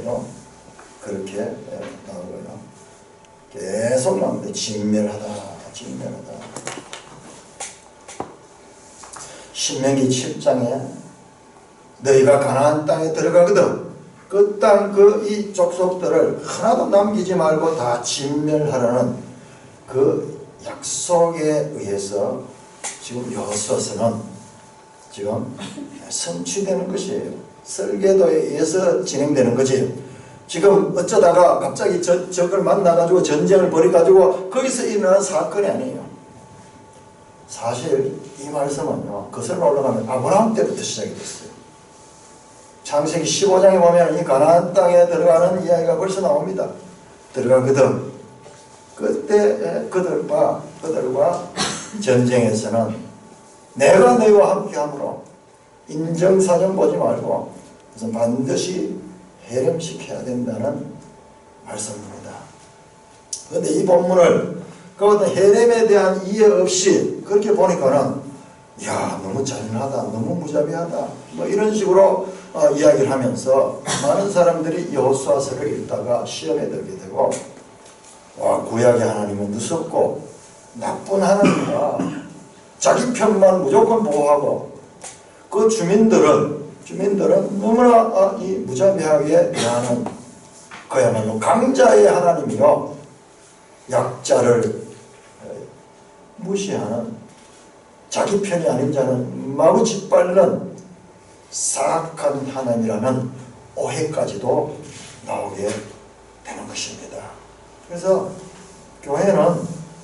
말씀으로 그렇게 나오고요. 계속 나오는데 진멸하다. 신명기 7장에 너희가 가나안 땅에 들어가거든 그 땅 이 족속들을 하나도 남기지 말고 다 진멸하라는 그 약속에 의해서 지금 여호수아서는 지금 성취되는 것이에요. 설계도에 의해서 진행되는 거지. 지금 어쩌다가 갑자기 적을 만나가지고 전쟁을 벌여가지고 거기서 일어난 사건이 아니에요. 사실 이 말씀은요, 거슬러 올라가면 아브라함 때부터 시작이 됐어요. 창세기 15장에 보면 이 가나안 땅에 들어가는 이야기가 벌써 나옵니다. 들어가거든. 그때 그들과 전쟁에서는 내가 너희와 함께함으로 인정사정 보지 말고 그래서 반드시 해령시켜야 된다는 말씀입니다. 그런데 이 본문을 그 어떤 해렘에 대한 이해 없이 그렇게 보니까는 야 너무 잔인하다, 너무 무자비하다 뭐 이런 식으로 이야기를 하면서 많은 사람들이 여호수아서를 읽다가 시험에 들게 되고 와 구약의 하나님은 무섭고 나쁜 하나님이다. 자기 편만 무조건 보호하고 그 주민들은 너무나 이 무자비하게 대하는 그야말로 강자의 하나님이요 약자를 무시하는 자기 편이 아닌 자는 마구 짓밟는 사악한 하나님이라는 오해까지도 나오게 되는 것입니다. 그래서 교회는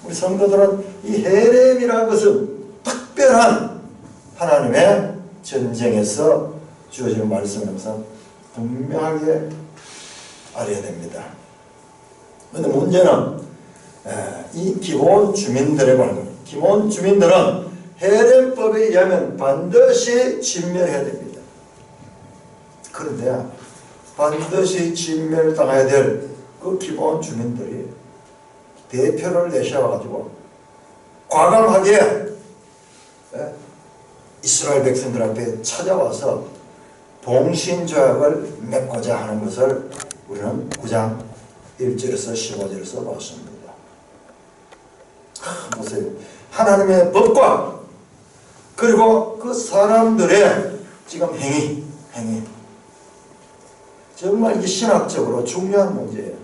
우리 성도들은 이 헤렘이라는 것은 특별한 하나님의 전쟁에서 주어지는 말씀이라서 분명하게 알아야 됩니다. 그런데 문제는 이 기본 주민들에 관한 겁니다. 기본 주민들은 헤렘법에 의하면 반드시 진멸해야 됩니다. 그런데 반드시 진멸당해야 될 그 기본 주민들이 대표를 내셔가지고 과감하게 이스라엘 백성들 앞에 찾아와서 봉신조약을 맺고자 하는 것을 우리는 9장 1절에서 15절에서 봤습니다. 보세요. 하나님의 법과 그리고 그 사람들의 지금 행위 정말 이게 신학적으로 중요한 문제예요.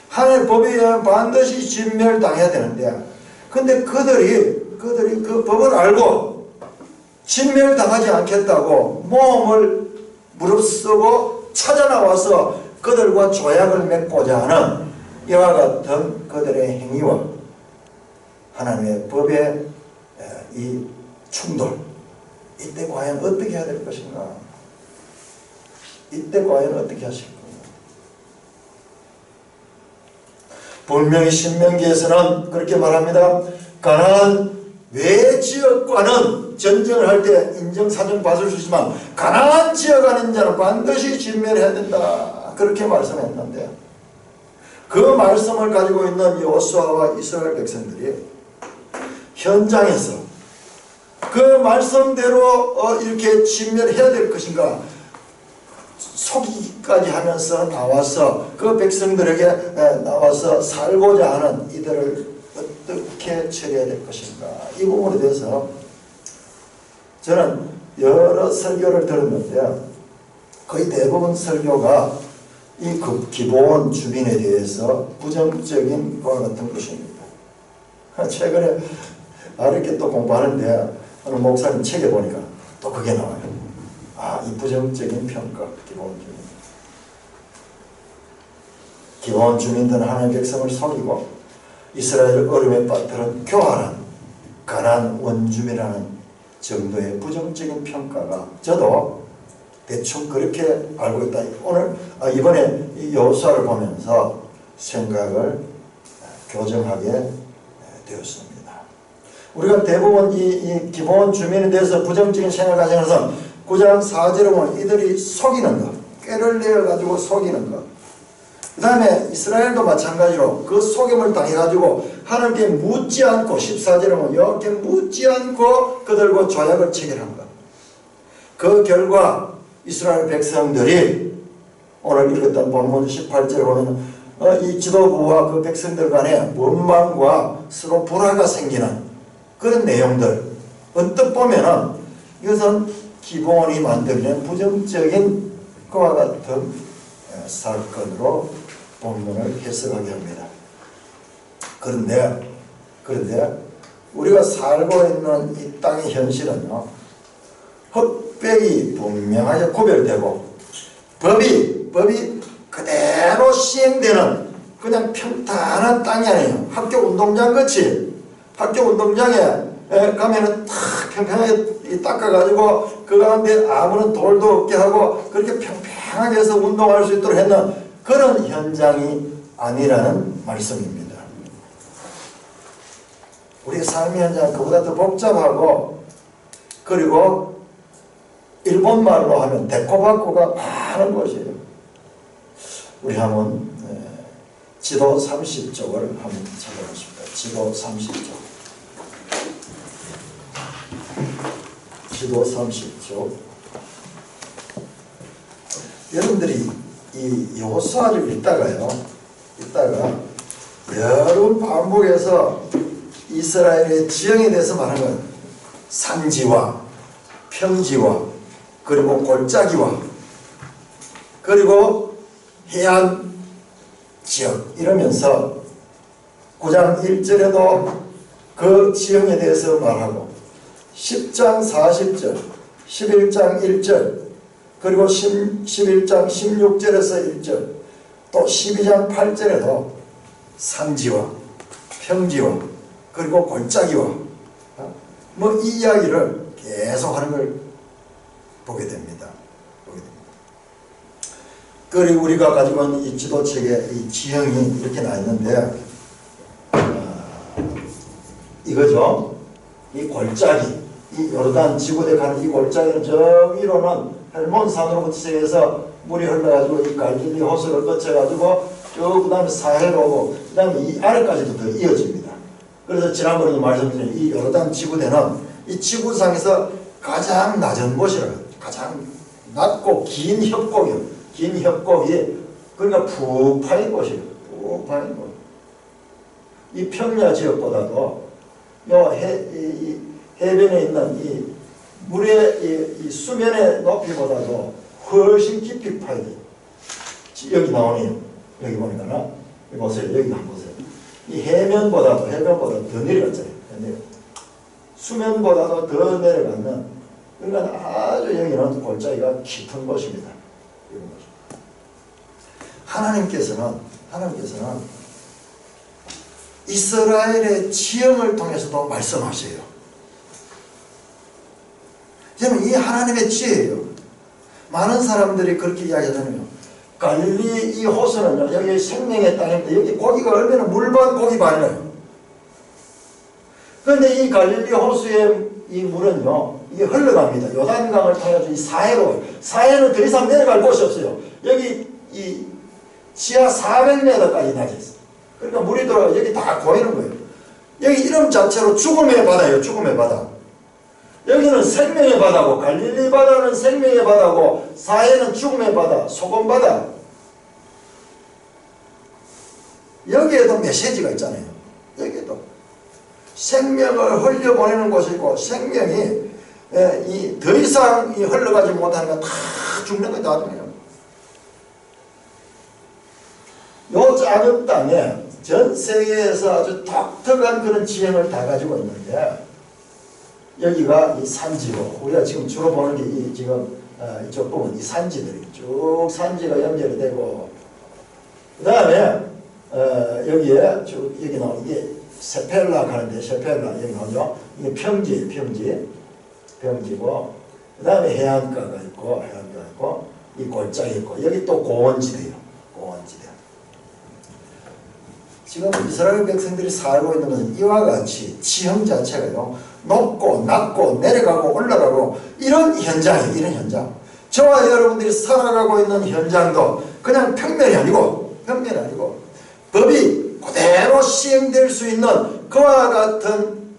하나님의 법에 의하면 반드시 진멸당해야 되는데 근데 그들이 그 법을 알고 진멸당하지 않겠다고 모험을 무릅쓰고 찾아나와서 그들과 조약을 맺고자 하는 이와 같은 그들의 행위와 하나님의 법의 이 충돌, 이때 과연 어떻게 해야 될 것인가? 이때 과연 어떻게 하실 건가? 분명히 신명기에서는 그렇게 말합니다. 가나안 외 지역과는 전쟁을 할 때 인정사정 받을 수 있지만 가나안 지역 아닌 자는 반드시 진멸해야 된다. 그렇게 말씀했는데 그 말씀을 가지고 있는 여호수아와 이스라엘 백성들이 현장에서 그 말씀대로 이렇게 진멸해야 될 것인가 속이기까지 하면서 나와서 그 백성들에게 나와서 살고자 하는 이들을 어떻게 처리해야 될 것인가 이 부분에 대해서 저는 여러 설교를 들었는데 거의 대부분 설교가 이 기본 주민에 대해서 부정적인 것과 같은 것입니다. 최근에 이렇게 또 공부하는데 어느 목사님 책에 보니까 또 그게 나와요. 이 부정적인 평가, 기본 주민들은 하나님의 백성을 속이고 이스라엘을 어려움에 빠뜨린 교활한 가나안 원주민이라는 정도의 부정적인 평가가 저도 대충 그렇게 알고 있다. 오늘 이번에 이 여호수아를 보면서 생각을 교정하게 되었습니다. 우리가 대부분 이 기본 주민에 대해서 부정적인 생각을 가지고 나서 9장 4절에 보면 이들이 속이는 것, 꾀를 내어가지고 속이는 것. 그 다음에 이스라엘도 마찬가지로 그 속임을 당해가지고 하나님께 묻지 않고 14절에 보면 이렇게 묻지 않고 그들과 조약을 체결한 것. 그 결과 이스라엘 백성들이 오늘 읽었던 본문 18절에 보면 이 지도부와 그 백성들 간에 원망과 서로 불화가 생기는 그런 내용들, 언뜻 보면은 이것은 기본이 만들어낸 부정적인 그와 같은 사건으로 본문을 해석하게 합니다. 그런데 우리가 살고 있는 이 땅의 현실은요, 흑백이 분명하게 구별되고 법이 그대로 시행되는 그냥 평탄한 땅이 아니에요. 학교 운동장 같이 학교 운동장에 가면은 탁 평평하게 닦아가지고 그 가운데 아무런 돌도 없게 하고 그렇게 평평하게 해서 운동할 수 있도록 했는 그런 현장이 아니라는 말씀입니다. 우리 삶의 현장은 그보다 더 복잡하고, 그리고 일본 말로 하면 데코바코가 많은 곳이에요. 우리 한번 지도 30쪽을 한번 찾아보십니다. 지도 30쪽. 지도 30쪽. 여러분들이 이 여호수아를 읽다가 여러 반복해서 이스라엘의 지형에 대해서 말하는 건 산지와 평지와 그리고 골짜기와 그리고 해안 지역 이러면서 9장 1절에도 그 지형에 대해서 말하고 10장 40절, 11장 1절, 그리고 11장 16절에서 1절, 또 12장 8절에도 산지와 평지와 그리고 골짜기와 뭐 이 이야기를 계속 하는 걸 보게 됩니다. 그리고 우리가 가지고 있는 이 지도책에 이 지형이 이렇게 나 있는데 이거죠. 이 골짜기, 이 요르단 지구대 가는 이 골짜기는 저 위로는 헬몬산으로부터 시작해서 물이 흘러가지고 이 갈릴리 호수를 거쳐가지고 쭉 그 다음에 사해로 오고 그 다음에 이 아래까지도 더 이어집니다. 그래서 지난번에도 말씀드린 이 요르단 지구대는 이 지구상에서 가장 낮은 곳이라고, 가장 낮고 긴 협곡이에요. 긴 협곡이 그러니까 푹 파인 곳이에요. 푹 파인 곳. 이 평야 지역보다도 요 해변에 있는 이 물의 이 수면의 높이보다도 훨씬 깊이 파야 돼요. 여기 나오네요. 여기 보니까 보세요. 여기 한번 보세요. 이 해변보다도 더 내려갔잖아요. 수면보다도 더 내려가면 그러니까 아주 여기는 골짜기가 깊은 곳입니다. 하나님께서는 이스라엘의 지형을 통해서도 말씀하셔요. 저는 이 하나님의 지혜예요. 많은 사람들이 그렇게 이야기하잖아요. 갈릴리 이 호수는요, 여기 생명의 땅인데 여기 고기가 얼마나 물반 고기 반이에요. 그런데 이 갈릴리 호수의 이 물은요, 이게 흘러갑니다. 요단강을 통해서 이 사해로, 사해는 더 이상 내려갈 곳이 없어요. 여기 이 지하 400m까지 낮았어요. 그러니까 물이 들어가 여기 다 고이는 거예요. 여기 이름 자체로 죽음의 바다예요. 죽음의 바다. 여기는 생명의 바다고, 갈릴리 바다는 생명의 바다고, 사해는 죽음의 바다, 소금 바다. 여기에도 메시지가 있잖아요. 여기에도 생명을 흘려보내는 곳이고, 생명이 더 이상 흘러가지 못하는 건 다 죽는 거 나중에요. 요 작은 땅에 전 세계에서 아주 독특한 그런 지형을 다 가지고 있는데, 여기가 이 산지고, 우리가 지금 주로 보는 게 이 지금 이쪽 부분 이 산지들이 쭉 산지가 연결이 되고, 그 다음에 여기에 쭉 여기 나오는 게 세펠라 가는데, 세펠라 여기 나오죠. 이게 평지고, 그 다음에 해안가가 있고, 이 골짜기 있고, 여기 또 고원지대요. 고원지대. 지금 이스라엘 백성들이 살고 있는 것은 이와 같이 지형 자체가요, 높고 낮고 내려가고 올라가고 이런 현장이에요. 이런 현장. 저와 여러분들이 살아가고 있는 현장도 그냥 평면이 아니고 법이 그대로 시행될 수 있는 그와 같은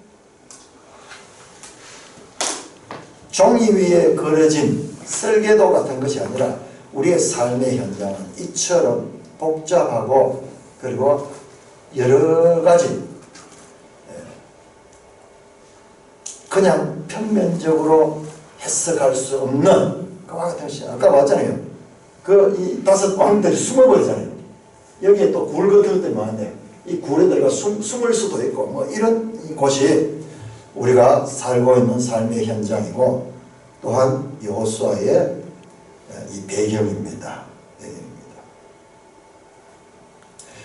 종이 위에 그려진 설계도 같은 것이 아니라 우리의 삶의 현장은 이처럼 복잡하고 그리고 여러 가지 그냥 평면적으로 해석할 수 없는 그와 같은 시 아까 봤잖아요. 이 5 왕들이 숨어버리잖아요. 여기에 또 굴 같은 것들이 많은데 이 굴에 들어가 숨을 수도 있고 뭐 이런 곳이 우리가 살고 있는 삶의 현장이고 또한 여호수아의 이 배경입니다.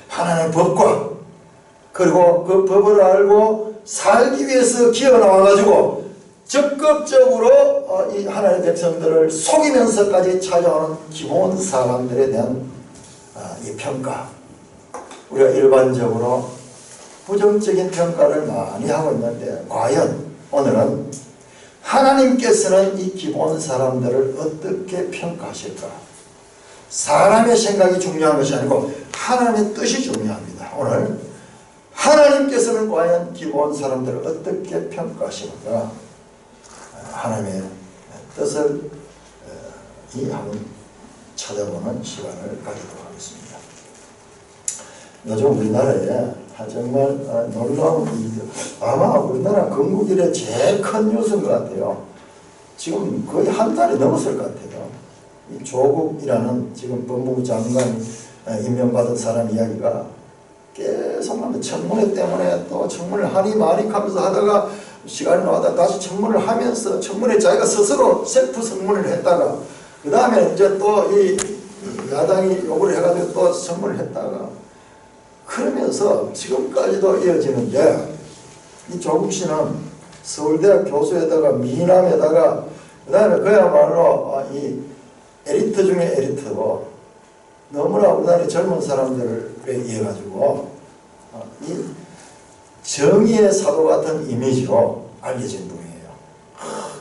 하나님의 법과 그리고 그 법을 알고 살기 위해서 기어나와가지고 적극적으로 이 하나님의 백성들을 속이면서까지 찾아오는 기본 사람들에 대한 이 평가. 우리가 일반적으로 부정적인 평가를 많이 하고 있는데 과연 오늘은 하나님께서는 이 기본 사람들을 어떻게 평가하실까? 사람의 생각이 중요한 것이 아니고 하나님의 뜻이 중요합니다. 오늘 하나님께서는 과연 기본 사람들을 어떻게 평가하실까? 하나님의 뜻을 한번 찾아보는 시간을 가지도록 하겠습니다. 요즘 우리나라에 정말 놀라운 일이죠. 아마 우리나라 건국 이래 제일 큰 뉴스인 것 같아요. 지금 거의 한 달이 넘었을 것 같아요. 이 조국이라는 지금 법무부 장관 임명받은 사람 이야기가 계속 하면 청문회 때문에 또 청문을 하니 많이 하면서 하다가 시간이 나와다 다시 청문을 하면서 청문회 자기가 스스로 셀프 청문을 했다가 그 다음에 이제 또 이 야당이 요구를 해가지고 또 청문을 했다가 그러면서 지금까지도 이어지는데 이 조국 씨는 서울대학 교수에다가 미남에다가 그 다음에 그야말로 이 에리트 중에 에리트고 너무나 우리나라의 젊은 사람들에 의해 가지고 이 정의의 사도 같은 이미지로 알려진 분이에요.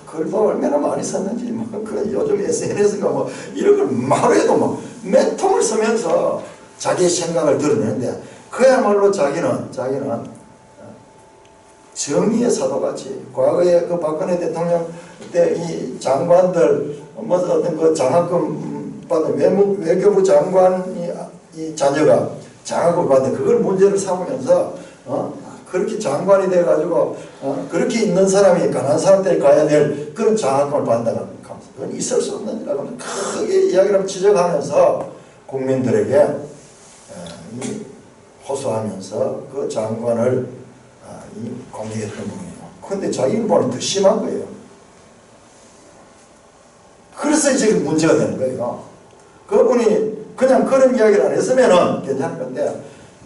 글도 얼마나 많이 썼는지 그 요즘 SNS가 뭐 이런 걸 마루에도 뭐 몇 통을 쓰면서 자기의 생각을 드러내는데 그야말로 자기는 정의의 사도같이 과거에 그 박근혜 대통령 때 이 장관들 뭐 어떤 그 장학금 받은 외교부 장관이 이 자녀가 장학금을 받는 그걸 문제를 삼으면서 그렇게 장관이 돼가지고 그렇게 있는 사람이 가난한 사람들이 가야 될 그런 장학금을 받는다는 그건 있을 수 없는 일이라고 크게 이야기를 지적하면서 국민들에게 호소하면서 그 장관을 공격했던 분이에요. 그런데 자기는 보니 더 심한 거예요. 그래서 이제 문제가 되는 거예요. 그분이 그냥 그런 이야기를 안 했으면 괜찮을 건데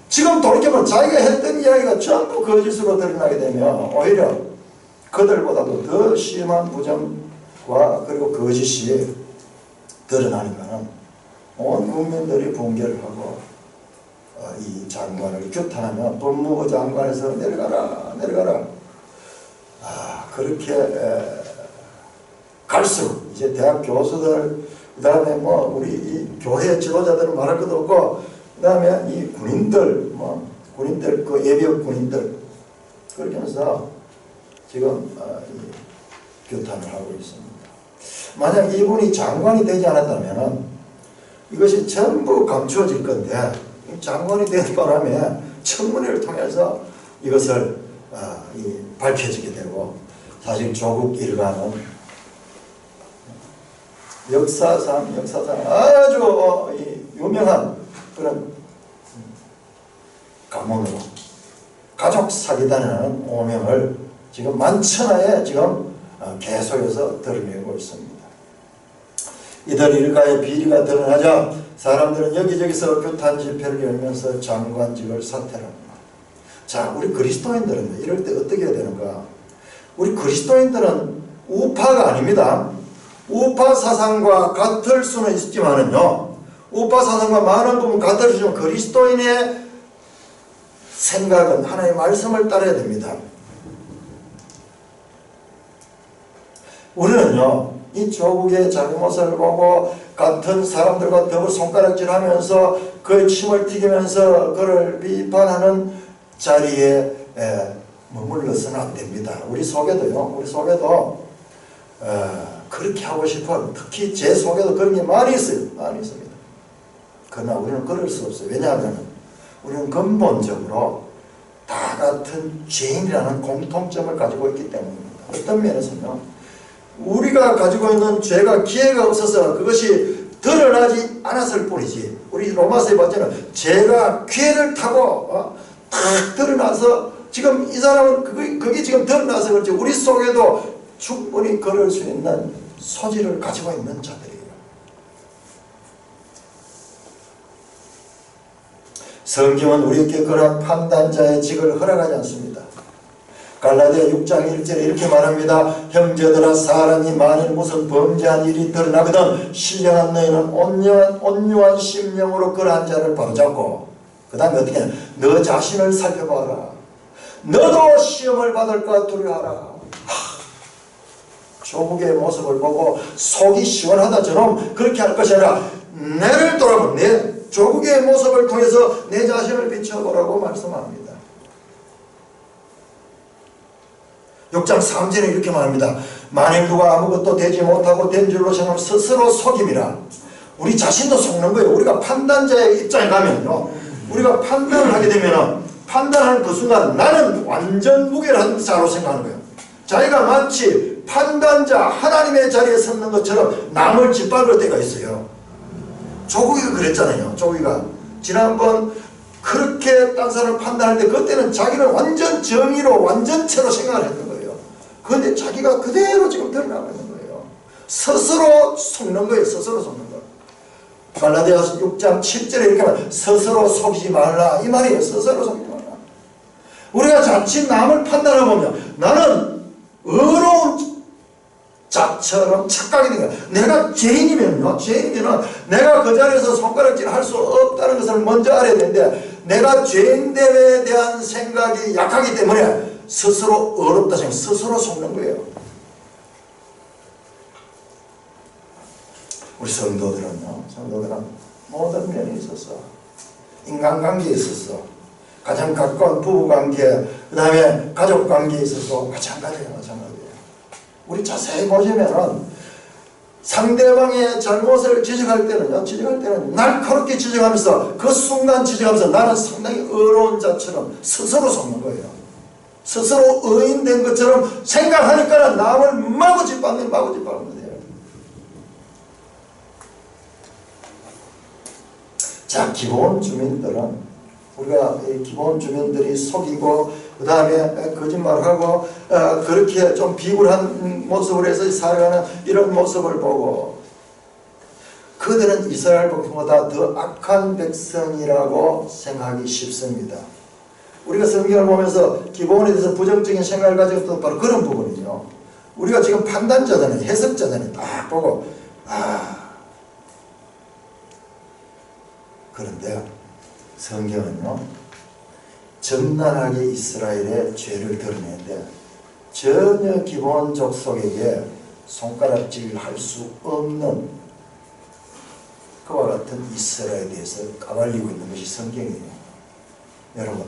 지금 돌이켜보면 자기가 했던 이야기가 전부 거짓으로 드러나게 되면 오히려 그들보다도 더 심한 부정과 그리고 거짓이 드러나니까는 온 국민들이 붕괴를 하고 이 장관을 규탄하며 법무부 장관에서 내려가라 그렇게 갈수록 이제 대학 교수들 그 다음에 뭐 우리 이 교회 지도자들은 말할 것도 없고 그 다음에 이 군인들 군인들 그 예비역 군인들 그렇게 하면서 지금 규탄을 하고 있습니다. 만약 이분이 장관이 되지 않았다면 이것이 전부 감추어질 건데 장관이 되는 바람에 청문회를 통해서 이것을 밝혀지게 되고 사실 조국 일가는 역사상 아주 유명한 그런 가문으로 가족 사기단이라는 오명을 지금 만천하에 지금 계속해서 드러내고 있습니다. 이들 일가의 비리가 드러나자 사람들은 여기저기서 규탄 집회를 열면서 장관직을 사퇴합니다. 자, 우리 그리스도인들은 이럴 때 어떻게 해야 되는가? 우리 그리스도인들은 우파가 아닙니다. 우파 사상과 같을 수는 있지만은요, 우파 사상과 많은 부분 같을 수 있지만 그리스도인의 생각은 하나님의 말씀을 따라야 됩니다. 우리는요, 이 조국의 잘못을 보고 같은 사람들과 더불어 손가락질하면서 그의 침을 튀기면서 그를 비판하는 자리에 머물러서는 안 됩니다. 우리 속에도 그렇게 하고 싶어. 특히 제 속에도 그런 게 많이 있어요. 많이 있습니다. 그러나 우리는 그럴 수 없어요. 왜냐하면 우리는 근본적으로 다 같은 죄인이라는 공통점을 가지고 있기 때문입니다. 어떤 면에서는요, 우리가 가지고 있는 죄가 기회가 없어서 그것이 드러나지 않았을 뿐이지, 우리 로마서에 봤잖아요. 죄가 기회를 타고 딱 드러나서 지금 이 사람은 그게 지금 드러나서 그렇지 우리 속에도 충분히 걸을 수 있는 소질을 가지고 있는 자들이에요. 성경은 우리에게 그러한 판단자의 직을 허락하지 않습니다. 갈라디아 6장 1절에 이렇게 말합니다. 형제들아, 사람이 만일 무슨 범죄한 일이 드러나거든 신령한 너희는 온유한 심령으로 그러한 자를 바로잡고, 그 다음에 어떻게 하냐, 너 자신을 살펴봐라. 너도 시험을 받을까 두려워하라. 조국의 모습을 보고 속이 시원하다처럼 그렇게 할 것이 아니라 나를 돌아보고 내 조국의 모습을 통해서 내 자신을 비춰보라고 말씀합니다. 6장 3절에 이렇게 말합니다. 만일 누가 아무것도 되지 못하고 된 줄로 생각하면 스스로 속임이라. 우리 자신도 속는 거예요. 우리가 판단자의 입장에 가면요, 우리가 판단을 하게 되면 판단하는 그 순간 나는 완전 무결한 자로 생각하는 거예요. 자기가 마치 판단자 하나님의 자리에 섰는 것처럼 남을 짓밟을 때가 있어요. 조국이가 그랬잖아요. 조국이가 지난번 그렇게 딴 사람을 판단할 때 그때는 자기는 완전 정의로 완전체로 생각을 했던 거예요. 그런데 자기가 그대로 지금 드러나고 있는 거예요. 스스로 속는 거예요. 스스로 속는 거. 갈라디아서 6장 7절에 이렇게 말해요. 스스로 속이지 말라, 이 말이에요. 스스로 속이지 말라. 우리가 자칫 남을 판단해보면 나는 의로운 자처럼 착각이 된 거야. 내가 죄인이면요, 죄인이면 내가 그 자리에서 손가락질 할 수 없다는 것을 먼저 알아야 되는데, 내가 죄인됨에 대한 생각이 약하기 때문에 스스로 어렵다 생각, 스스로 속는 거예요. 우리 성도들은 모든 면에 있어서, 인간관계에 있어서, 가장 가까운 부부관계, 그 다음에 가족관계에 있어서 마찬가지예요. 우리 자세히 보시면은 상대방의 잘못을 지적할 때는 날카롭게 지적하면서 그 순간 지적하면서 나는 상당히 의로운 자처럼 스스로 속는 거예요. 스스로 의인된 것처럼 생각하니까 남을 마구 짓밟는 거예요. 자, 기본 주민들은 우리가 기본 주민들이 속이고 그 다음에 거짓말하고 그렇게 좀 비굴한 모습을 해서 살아가는 이런 모습을 보고, 그들은 이스라엘 백성보다 더 악한 백성이라고 생각하기 쉽습니다. 우리가 성경을 보면서 기본에 대해서 부정적인 생각을 가지고 있던 바로 그런 부분이죠. 우리가 지금 판단자잖아요. 해석자잖아요. 딱 보고 그런데 성경은요, 적나라하게 이스라엘의 죄를 드러내는데 전혀 기본 족속에게 손가락질을 할 수 없는 그와 같은 이스라엘에 대해서 까발리고 있는 것이 성경이에요. 여러분,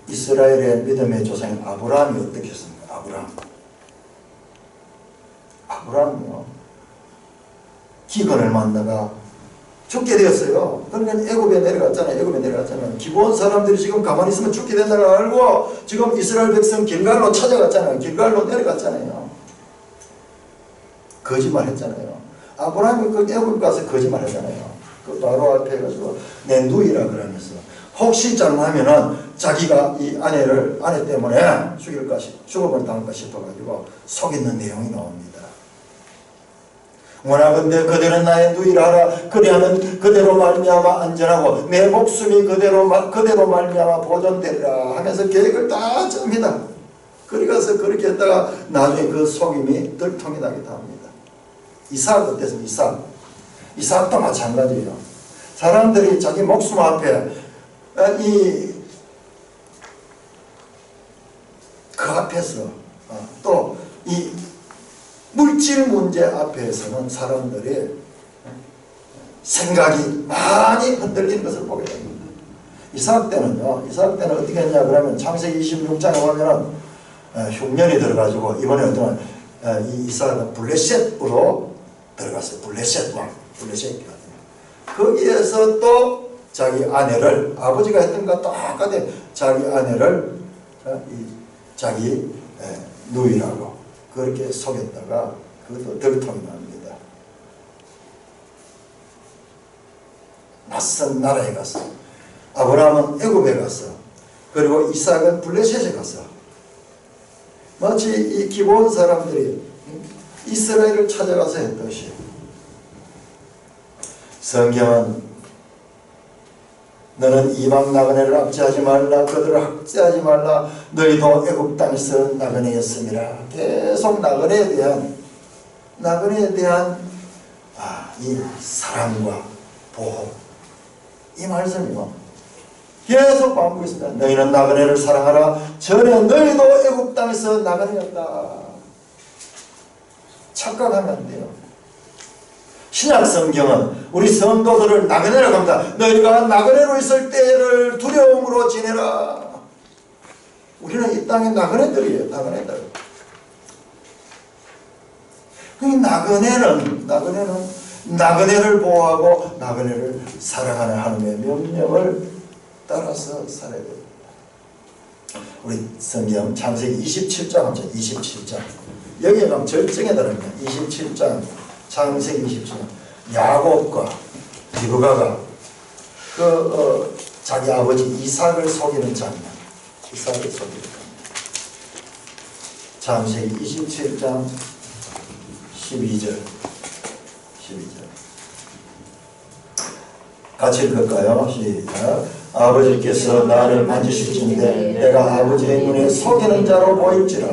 이스라엘의 믿음의 조상인 아브라함이 어떻게 했습니까? 아브라함이요, 기근을 만나가 죽게 되었어요. 그러니까 애굽에 내려갔잖아요. 기본 사람들이 지금 가만히 있으면 죽게 된다는 걸 알고 지금 이스라엘 백성 길갈로 찾아갔잖아요. 길갈로 내려갔잖아요. 거짓말 했잖아요. 아브라함이 그 애굽 가서 거짓말 했잖아요. 그 바로 앞에 가지고 내 누이라 그러면서 혹시 잘못하면은 자기가 이 아내 때문에 죽음을 당할까 싶어가지고 속이는 내용이 나옵니다. 원하건대 그대는 나의 누이라 하라. 그리하면 그대로 말미암아 안전하고 내 목숨이 그대로 말미암아 보존되리라 하면서 계획을 다 짭니다. 그리 가서 그렇게 했다가 나중에 그 속임이 들통이 나기도 합니다. 이삭 어땠습니까? 이삭도 마찬가지예요. 사람들이 자기 목숨 앞에 그 앞에서 또 이 물질 문제 앞에서는 사람들이 생각이 많이 흔들리는 것을 보게 됩니다. 이삭 때는 어떻게 했냐 그러면 창세기 26장에 보면은 흉년이 들어가지고 이번에 어떤 이 이삭은 블레셋으로 들어갔어요. 블레셋 왕, 블레셋. 거기에서 또 자기 아내를, 아버지가 했던 것과 똑같아 자기 아내를 자기 누이라고 그렇게 속였다가 그것도 덜통이 납니다. 낯선 나라에 갔어. 아브라함은 애굽에 갔어. 그리고 이삭은 블레셋에 갔어. 마치 이 기브온 사람들이 이스라엘을 찾아가서 했듯이 성경은 너는 이방 나그네를 압제하지 말라, 그들을 학대하지 말라, 너희도 애굽 땅에서 나그네였음이라. 계속 나그네에 대한 이 사랑과 보호, 이 말씀이요 계속 반복했습니다. 너희는 나그네를 사랑하라. 전에 너희도 애굽 땅에서 나그네였다. 착각하면 안 돼요. 신약 성경은 우리 성도들을 나그네라고 합니다. 너희가 나그네로 있을 때를 두려움으로 지내라. 우리는 이 땅의 나그네들이에요. 나그네들. 나그네를 보호하고 나그네를 사랑하는 하나님의 명령을 따라서 살아야 됩니다. 우리 성경 창세기 27장 합니다. 27장. 여기에 가면 절정에 달합니다. 27장 창세기 27장. 야곱과 리브가가 자기 아버지 이삭을 속이는 장면. 이삭을 속이는 장면. 창세기 27장 12절. 같이 읽을까요? 시작. 아버지께서 나를 만지실진대 내가 아버지의 눈에 속이는 자로 보일지라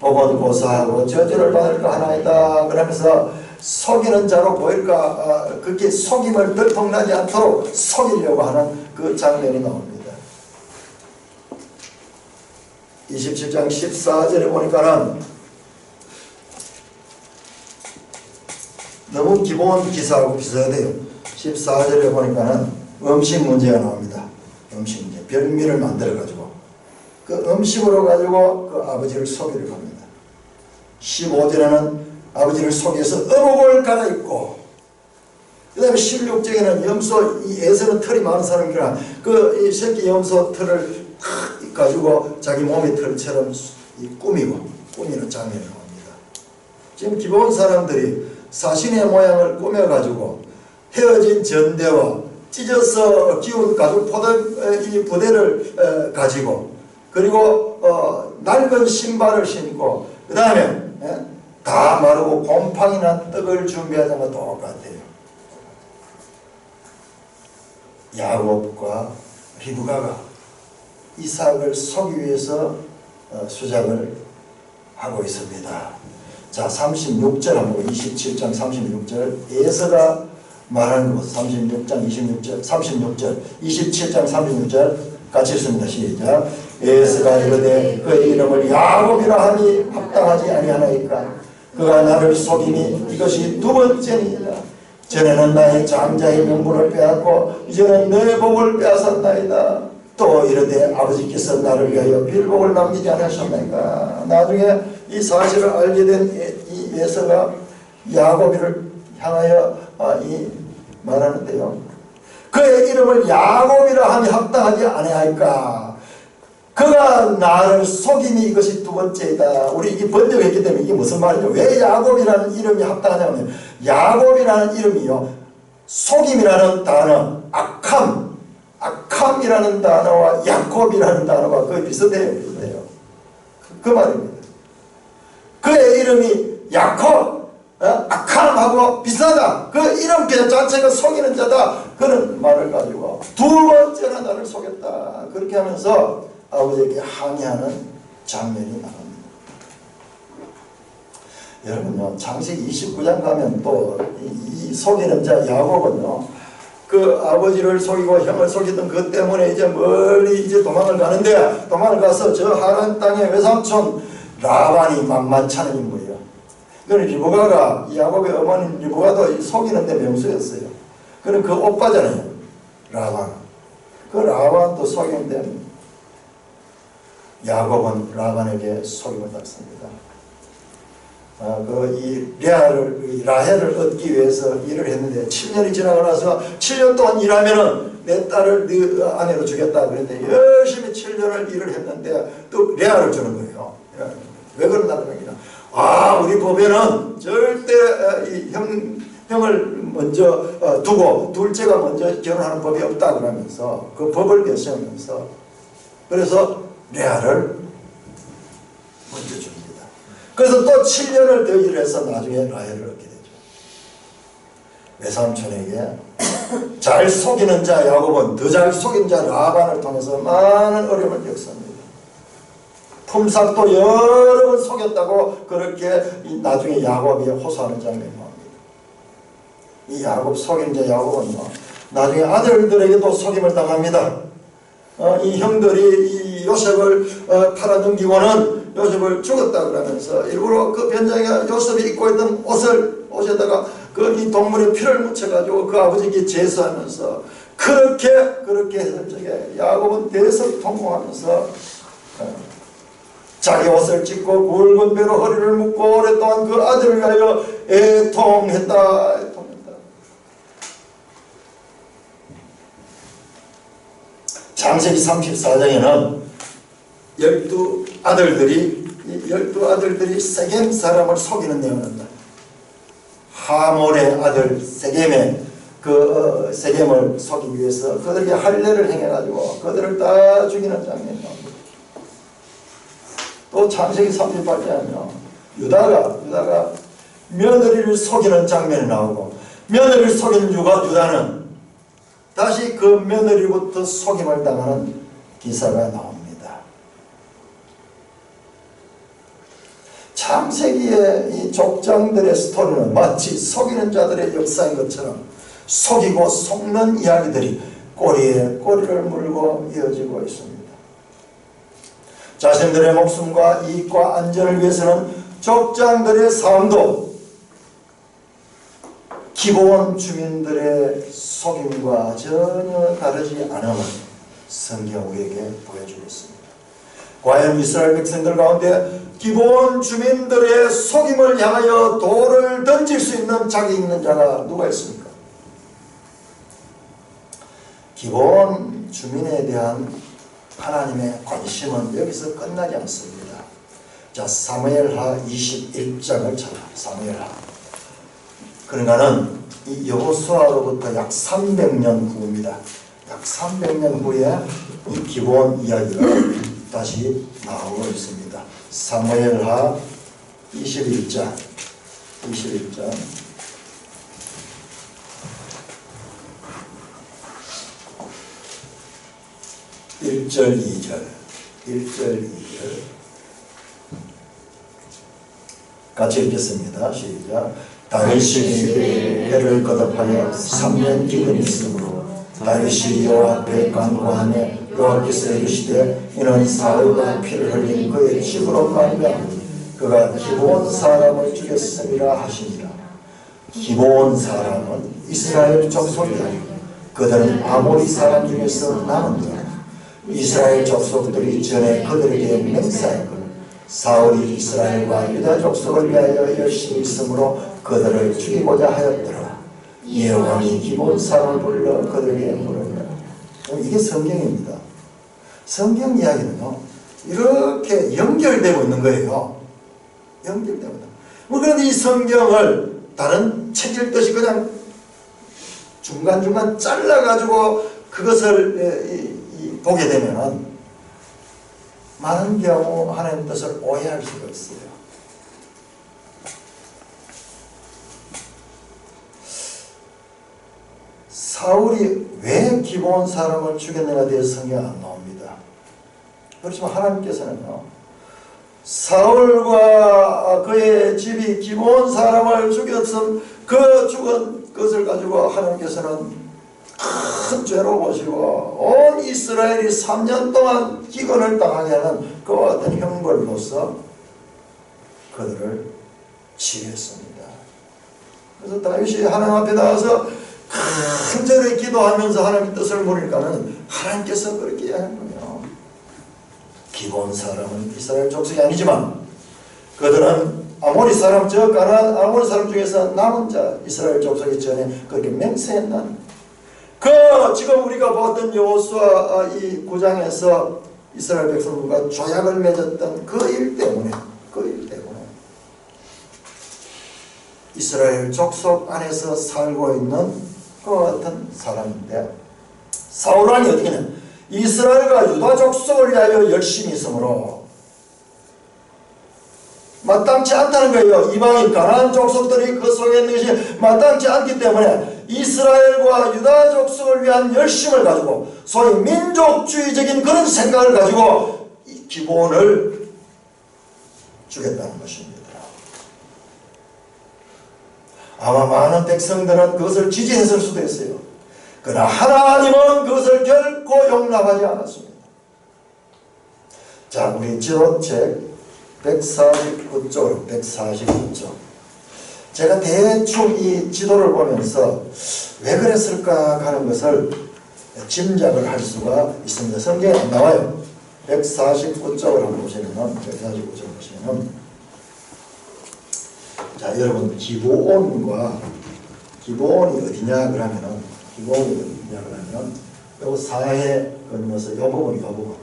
복은 고사하고 저주를 받을까 하나이다. 그러면서 속이는 자로 보일까, 그렇게 속임을 들통나지 않도록 속이려고 하는 그 장면이 나옵니다. 27장 14절에 보니까는 너무 기본 기사하고 비슷해요. 14절에 보니까는 음식 문제가 나옵니다. 음식 문제. 별미를 만들어가지고 그 음식으로 가지고 그 아버지를 속이려고 합니다. 15절에는 아버지를 속여서 어복을 갈아입고, 그 다음에 16절에는 염소, 이 에서는 털이 많은 사람이라 그 새끼 염소 털을 가지고 자기 몸의 털처럼 꾸미는 장면이 나옵니다. 지금 기본 사람들이 사신의 모양을 꾸며가지고 헤어진 전대와 찢어서 기운 가죽 이 부대를 가지고, 그리고 낡은 신발을 신고, 그 다음에 다 마르고 곰팡이 난 떡을 준비하는 것 똑같아요. 야곱과 리브가가 이삭을 속이기 위해서 수작을 하고 있습니다. 자, 36절 한번 27장 36절 에서가 말하는 것 36장 26절 36절 27장 36절 같이 읽습니다. 시작. 에서가 이르되 그의 이름을 야곱이라 하니 합당하지 아니하나이까. 그가 나를 속이니 이것이 두 번째니이다. 전에는 나의 장자의 명분을 빼앗고 이제는 내 복을 빼앗았나이다. 또 이르되 아버지께서 나를 위하여 빌복을 남기지 않으셨나이까. 나중에 이 사실을 알게 된 이 에서가 야곱이를 향하여 말하는데요. 그의 이름을 야곱이라 하니 합당하지 아니할까. 그가 나를 속임이 이것이 두 번째이다. 우리 이게 번역했기 때문에 이게 무슨 말이죠? 왜 야곱이라는 이름이 합당하냐면, 야곱이라는 이름이요, 속임이라는 단어, 악함이라는 단어와 야곱이라는 단어가 거의 비슷해요. 그 말입니다. 그의 이름이 야곱, 악함하고 비슷하다. 그 이름 자체가 속이는 자다. 그런 말을 가지고 두 번째나 나를 속였다. 그렇게 하면서 아버지에게 항의하는 장면이 나옵니다. 여러분요, 창세기 29장 가면 또 이 속이는 자 야곱은요, 그 아버지를 속이고 형을 속이던 그 때문에 이제 멀리 이제 도망을 가는데, 도망을 가서 저 하란 땅의 외삼촌 라반이 만만치 않은 인물이에요. 그는 리브가가, 야곱의 어머니 리브가도 속이는데 명수였어요. 그는 그 오빠잖아요, 라반. 그 라반도 속이는데 야곱은 라반에게 속임을 당했습니다. 이 라헬을 얻기 위해서 일을 했는데 7년이 지나고 나서 7년 동안 일하면은 내 딸을 네 아내로 주겠다 그랬는데 열심히 7년을 일을 했는데 또 레아를 주는 거예요. 왜 그런다는 거냐? 우리 법에는 절대 이 형을 먼저 두고 둘째가 먼저 결혼하는 법이 없다 그러면서 그 법을 개시하면서 그래서 레아를 먼저 줍니다. 그래서 또 7년을 더 일을 해서 나중에 라헬을 얻게 되죠. 외삼촌에게 잘 속이는 자 야곱은 더 잘 속인 자 라반을 통해서 많은 어려움을 겪습니다. 품삯도 여러 번 속였다고 그렇게 나중에 야곱이 호소하는 장면이 나옵니다. 이 야곱 속인 자 야곱은 나중에 아들들에게도 속임을 당합니다. 이 형들이 이 요셉을 팔아넘기고는 요셉을 죽었다 그러면서 일부러 그 변장에 요셉이 입고 있던 옷에다가 이 동물의 피를 묻혀가지고 그 아버지께 제사하면서 그렇게 했을 적에 야곱은 대성통곡하면서 자기 옷을 찢고 굵은 배로 허리를 묶고 오랫동안 그 아들을 위하여 애통했다. 창세기 34장에는 12아들들이 세겜 사람을 속이는 내용을 한다. 하몰의 아들 세겜의 세겜을 속이기 위해서 그들에게 할례를 행해가지고 그들을 다 죽이는 장면이 나옵니다. 또 창세기 38장에는 유다가 며느리를 속이는 장면이 나오고 며느리를 속이는 유다는 다시 그 며느리부터 속임을 당하는 기사가 나옵니다. 창세기의 이 족장들의 스토리는 마치 속이는 자들의 역사인 것처럼 속이고 속는 이야기들이 꼬리에 꼬리를 물고 이어지고 있습니다. 자신들의 목숨과 이익과 안전을 위해서는 족장들의 삶도 기본 주민들의 속임과 전혀 다르지 않음을 성경 우리에게 보여주고 있습니다. 과연 이스라엘 백성들 가운데 기본 주민들의 속임을 향하여 돌을 던질 수 있는 자격이 있는 자가 누가 있습니까? 기본 주민에 대한 하나님의 관심은 여기서 끝나지 않습니다. 자, 사무엘하 21장을 찾아 사무엘하. 그러니까는 이 여호수아로부터 약 300년 후입니다. 약 300년 후에 이 기본 이야기가 다시 나오고 있습니다. 사무엘하 21장 1절 2절 같이 읽겠습니다. 시작. 다윗이 해를 거듭하여 3년 기근이 있으므로 다윗이 여호와 앞에 간구하며 여호와께서 이르시되 이는 사울과 피를 흘린 그의 집으로 말미암으니 그가 기브온 사람을 죽였음이라 하시니라. 기브온 사람은 이스라엘 족속이라. 그들은 아모리 사람 중에서 남은 자라. 이스라엘 족속들이 전에 그들에게 맹세하였거늘 사울이 이스라엘과 유다 족속을 위하여 열심히 있으므로 그들을 죽이고자 하였더라. 여호와니 기브온 사람을 불러 그들에게 물으니라. 이게 성경입니다. 성경 이야기는요 이렇게 연결되고 있는 거예요. 연결되고 있는. 그런데 이 성경을 다른 책 읽듯이 그냥 중간중간 잘라가지고 그것을 보게 되면은 많은 경우 하나님의 뜻을 오해할 수가 있어요. 사울이 왜 기브온 사람을 죽였느냐에 대해서 성경에 안 나옵니다. 그렇지만 하나님께서는요 사울과 그의 집이 기브온 사람을 죽였음 그 죽은 것을 가지고 하나님께서는 큰 죄로 보시고 온 이스라엘이 3년 동안 기근을 당하게 하는 그와 같은 형벌로서 그들을 치렀습니다. 그래서 다윗이 하나님 앞에 나와서 간절히 기도하면서 하나님의 뜻을 물으니까는 하나님께서 그렇게 하는 거예요. 기본 사람은 이스라엘 족속이 아니지만 그들은 아모리 사람, 저 가나안 아모리 사람 중에서 남은 자 이스라엘 족속이 전에 그렇게 맹세했나니, 지금 우리가 보았던 여호수아 이 9장에서 이스라엘 백성들과 조약을 맺었던 그 일 때문에 이스라엘 족속 안에서 살고 있는 그와 같은 사람인데, 사울왕이 어떻게 했냐, 이스라엘과 유다 족속을 위하여 열심히 있으므로 마땅치 않다는 거예요. 이방인 가나안 족속들이 그 속에 있는 것이 마땅치 않기 때문에 이스라엘과 유다 족속을 위한 열심을 가지고 소위 민족주의적인 그런 생각을 가지고 이 기본을 주겠다는 것입니다. 아마 많은 백성들은 그것을 지지했을 수도 있어요. 그러나 하나님은 그것을 결코 용납하지 않았습니다. 자, 우리 지도책 149쪽, 149쪽. 제가 대충 이 지도를 보면서 왜 그랬을까 하는 것을 짐작을 할 수가 있습니다. 성경에 안 나와요. 149쪽을 한번 보시면, 149쪽 보시면, 자, 여러분, 기브온이 어디냐 그러면은, 요 사해 건너서 요 부분.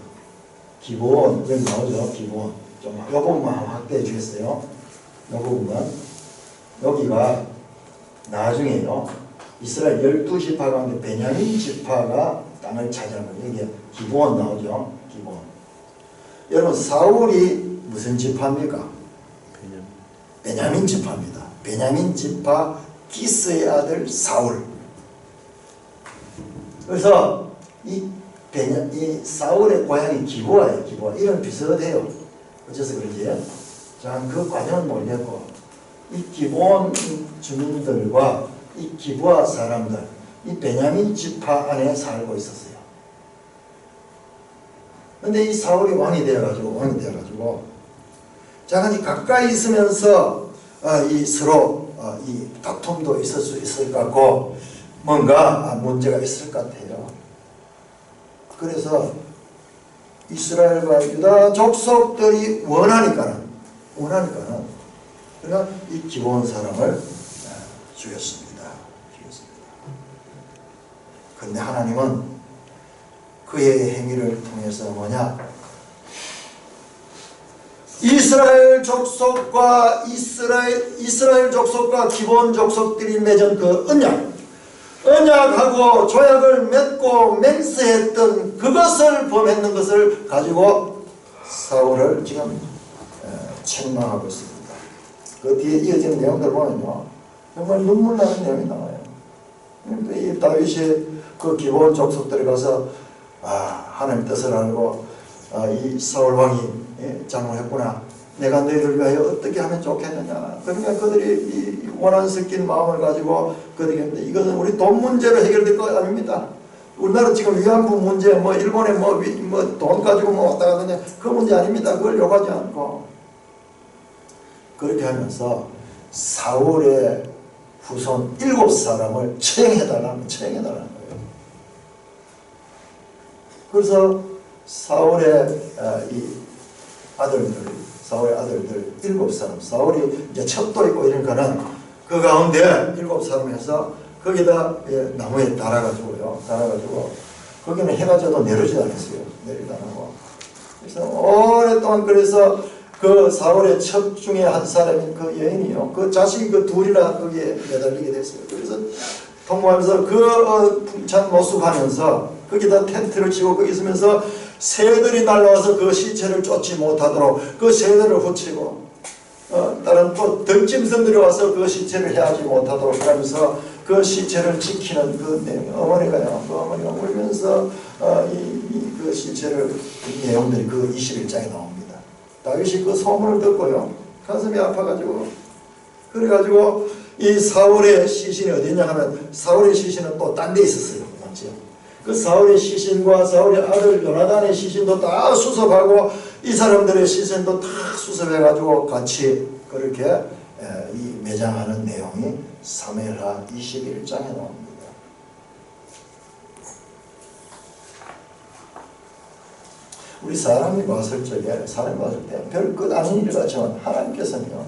기브온, 여기 나오죠, 기브온. 좀, 요 부분만 확대해 주겠어요. 요 부분만. 여기가 나중에요, 이스라엘 12지파 가운데 베냐민 지파가 땅을 차지한 거예요. 여기 기브온 나오죠, 기브온. 여러분, 사울이 무슨 지파입니까? 베냐민 지파입니다. 베냐민 지파 기스의 아들 사울. 그래서 이 사울의 고향이 기브아예요. 기브아. 이름 비슷해요. 어째서 그러지? 자, 그 과정은 모르겠고, 이 기브온 주민들과 이 기브아 사람들, 이 베냐민 지파 안에 살고 있었어요. 근데 이 사울이 왕이 되어가지고, 자, 가까이 있으면서 이 서로 이 다툼도 있을 수 있을 것 같고, 뭔가 문제가 있을 것 같아요. 그래서 이스라엘과 유다 족속들이 원하니까는 그러니까 이 기브온 사람을 죽였습니다. 그런데 하나님은 그의 행위를 통해서 뭐냐? 이스라엘 족속과 기브온 족속들이 맺은 그 언약하고 조약을 맺고 맹세했던 그것을 범했는 것을 가지고 사울을 지금 책망하고 있습니다. 그 뒤에 이어지는 내용들 보면요, 정말 눈물 나는 내용이 나와요. 이 다윗이 그 기브온 족속들에 가서 하나님 뜻을 알고 이 사울 왕이 잘못했구나, 내가 너희를 위하여 어떻게 하면 좋겠느냐. 그러니까 그들이 이 원한 섞인 마음을 가지고 그들이 했는데, 이것은 우리 돈 문제로 해결될 거 아닙니다. 우리나라 지금 위안부 문제, 일본에 돈 가지고 왔다 가느냐, 그 문제 아닙니다. 그걸 요구하지 않고. 그렇게 하면서 사울의 후손 7사람을 처형해달라는 거예요. 그래서 사울의 사울의 아들들 7사람, 사울이 이제 첩도 있고 이러니까는 그 가운데 7사람 해서 거기다 나무에 달아가지고 거기는 해가 져도 내려지도 않았어요. 내리도 안 하고. 그래서 오랫동안, 그래서 그 사울의 첩 중에 한 사람인 그 여인이요, 그 자식이 그 둘이나 거기에 매달리게 됐어요. 그래서 통과하면서 그 풍찬 노숙하면서 거기다 텐트를 치고 거기 있으면서 새들이 날라와서 그 시체를 쫓지 못하도록 그 새들을 후치고, 다른 또 덕짐승들이 와서 그 시체를 해하지 못하도록 하면서 그 시체를 지키는 그 내용, 어머니가요, 그 어머니가 울면서 그 시체를, 그 내용들이 그 21장에 나옵니다. 다윗이 그 소문을 듣고요, 가슴이 아파가지고, 그래가지고 이 사울의 시신이 어디냐 하면, 사울의 시신은 또 딴 데 있었어요. 맞죠? 그 사울의 시신과 사울의 아들 요나단의 시신도 다 수습하고, 이 사람들의 시신도 다 수습해가지고 같이 그렇게 이 매장하는 내용이 사무엘하 21장에 나옵니다. 우리 사람이 봤을 때 별 것 아닌 일 같지만, 하나님께서는요,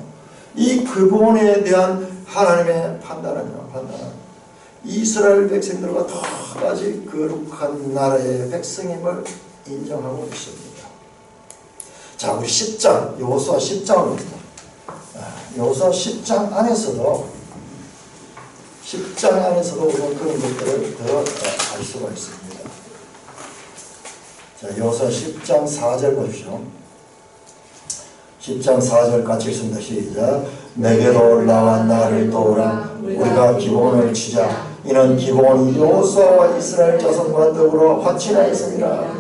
이 기본에 대한 하나님의 판단은요, 이스라엘 백성들과 똑같이 거룩한 나라의 백성임을 인정하고 있습니다. 자, 우리 10장, 여호수아 10장을 봅니다. 여호수아 10장 안에서도 우리가 그런 것들을 더 알 수가 있습니다. 자, 여호수아 10장 4절 보십시오. 10장 4절 같이 읽습니다. 시작. 내게로 올라와 나를 도우라. 우리가 기본을 치자. 이는 기본이 여호수아와 이스라엘 자손과 더불어 화친하였습니다.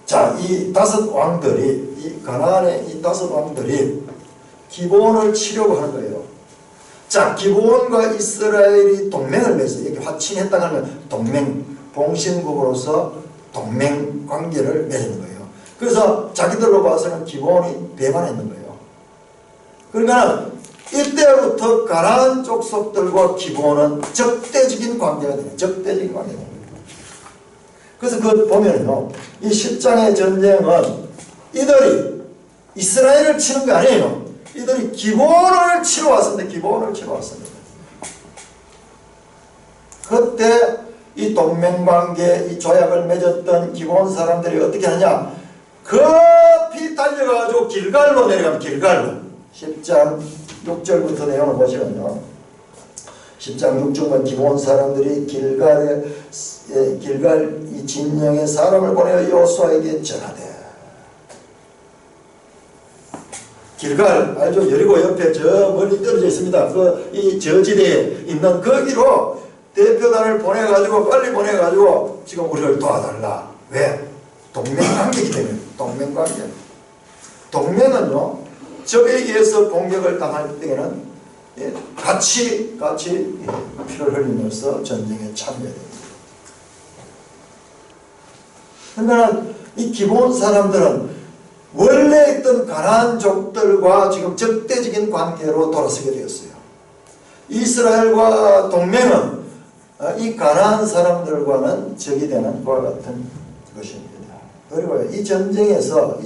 자, 이 다섯 왕들이, 이 가나안의 이 다섯 왕들이 기본을 치려고 하는 거예요. 자, 기본과 이스라엘이 동맹을 맺어요. 이렇게 화친했다고 하면 동맹, 봉신국으로서 동맹 관계를 맺는 거예요. 그래서 자기들로 봐서는 기본이 배반했는 거예요. 그러니까 이때부터 가나안 족속들과 기본은 적대적인 관계가 되는 거예요. 적대적인 관계가 되는 거예요. 그래서 그거 보면요, 이 10장의 전쟁은 이들이 이스라엘을 치는 게 아니에요. 이들이 기본을 치러 왔습니다. 기본을 치러 왔습니다. 그때 이 동맹관계, 이 조약을 맺었던 기본 사람들이 어떻게 하냐? 급히 달려가지고 길갈로 내려가면 길갈로. 10장 6절부터 내용을 보시면요. 10장 6절은 기본 사람들이 길갈 이 진영의 사람을 보내어 여호수아에게 전하되. 길갈 알죠? 여리고 옆에 저 멀리 떨어져 있습니다. 이 저지대에 있는 거기로 대표단을 보내가지고 빨리 보내가지고 지금 우리를 도와달라. 왜? 동맹관계이기 때문에. 동맹관계. 동맹은요, 적에 의해서 공격을 당할 때에는 같이 피를 흘리면서 전쟁에 참여됩니다. 그러나 이 기본 사람들은 원래 있던 가나안족들과 지금 적대적인 관계로 돌아서게 되었어요. 이스라엘과 동맹은 이 가나안 사람들과는 적이 되는 그와 같은 것입니다. 그리고 이 전쟁에서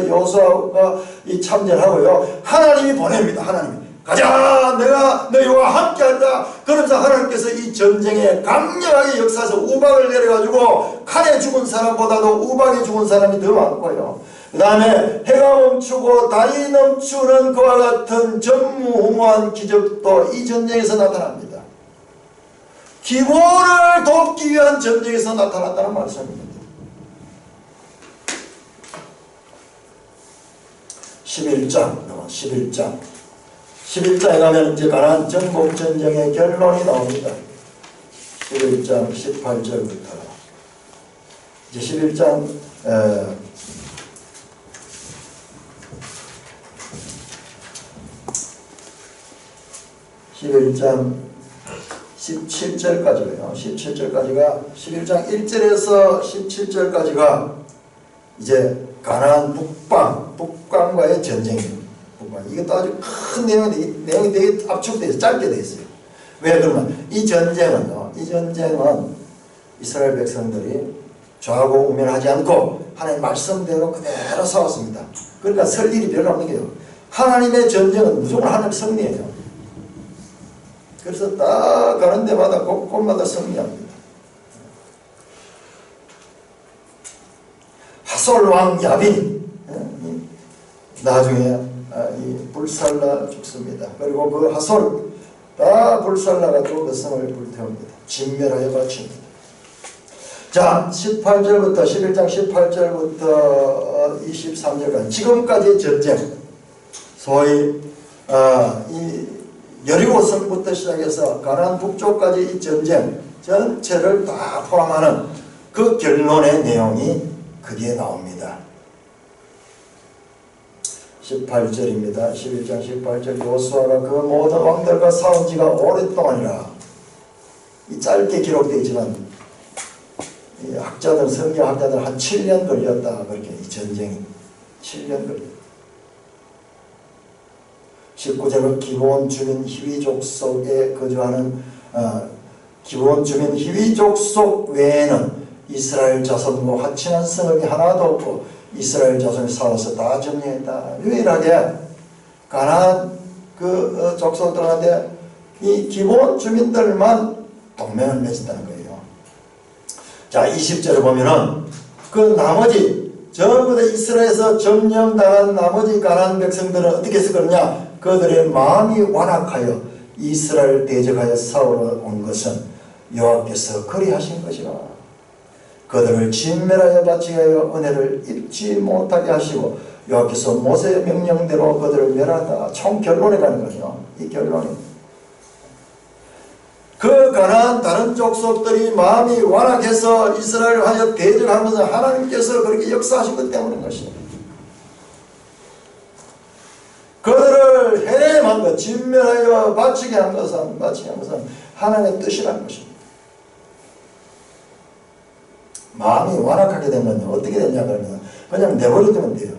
여호수아가 이 참전하고요, 하나님이 보냅니다. 하나님이 가자, 내가 너희와 함께한다. 그러면서 하나님께서 이 전쟁에 강력하게 역사해서 우박을 내려가지고 칼에 죽은 사람보다도 우박에 죽은 사람이 더 많고요. 그 다음에 해가 멈추고 달이 넘추는 그와 같은 전무후무한 기적도 이 전쟁에서 나타납니다. 기본을 돕기 위한 전쟁에서 나타났다는 말씀입니다. 11장에 가면 이제 가나안 정복 전쟁의 결론이 나옵니다. 11장 18절부터 이제 11장 17절까지고요. 17절까지가 11장 1절에서 17절까지가 이제 가나안 북방과의 전쟁입니다. 이것도 아주 큰 내용이 되게 압축되어 있어요. 짧게 되어 있어요. 왜 그러면 이 전쟁은 이스라엘 백성들이 좌우고 우면하지 않고 하나님 말씀대로 그대로 싸웠습니다. 그러니까 설 일이 별로 없는 게요. 하나님의 전쟁은 무조건 하나님 승리예요. 그래서 딱 가는 데마다 곳곳마다 승리합니다. 하솔왕 야빈 나중에 불살라 죽습니다. 그리고 그 하솔 다 불살라가지고 그 성을 불태웁니다. 진멸하여 바칩니다. 자, 18절부터 11장 18절부터 23절까지 지금까지의 전쟁, 소위 이 여리고 성부터 시작해서 가나안 북쪽까지 이 전쟁 전체를 다 포함하는 그 결론의 내용이 거기에 나옵니다. 18절입니다. 11장 18절 여호수아가 그 모든 왕들과 싸운 지가 오랫동안이라. 이 짧게 기록되어 있지만 이 성경학자들 한 7년 걸렸다. 그렇게 이 전쟁이 7년 걸렸다. 19절은 기브온 주민 히위족 속에 거주하는 기브온 주민 히위족 속 외에는 이스라엘 자손과 화친한 성읍이 하나도 없고 이스라엘 자손이 싸워서 다 정리했다. 유일하게 가나안 족속들한테 이 기본 주민들만 동맹을 맺었다는 거예요. 자, 20절에 보면은 그 나머지 전부 다 이스라엘에서 점령당한 나머지 가나안 백성들은 어떻게 했을 거냐? 그들의 마음이 완악하여 이스라엘 대적하여 싸우러 온 것은 여호와께서 그리하신 것이라. 그들을 진멸하여 바치게 하여 은혜를 입지 못하게 하시고 여호와께서 모세의 명령대로 그들을 멸하다. 총 결론에 가는 거죠. 이 결론이 그 가나안 다른 족속들이 마음이 완악해서 이스라엘을 하여 대적한 것은 하나님께서 그렇게 역사하신 것 때문인 것입니다. 그들을 해내한 것, 진멸하여 바치게 한 것은 하나님의 뜻이라는 것입니다. 마음이 완악하게 되면 어떻게 되냐 그러면 그냥 내버려두면 돼요.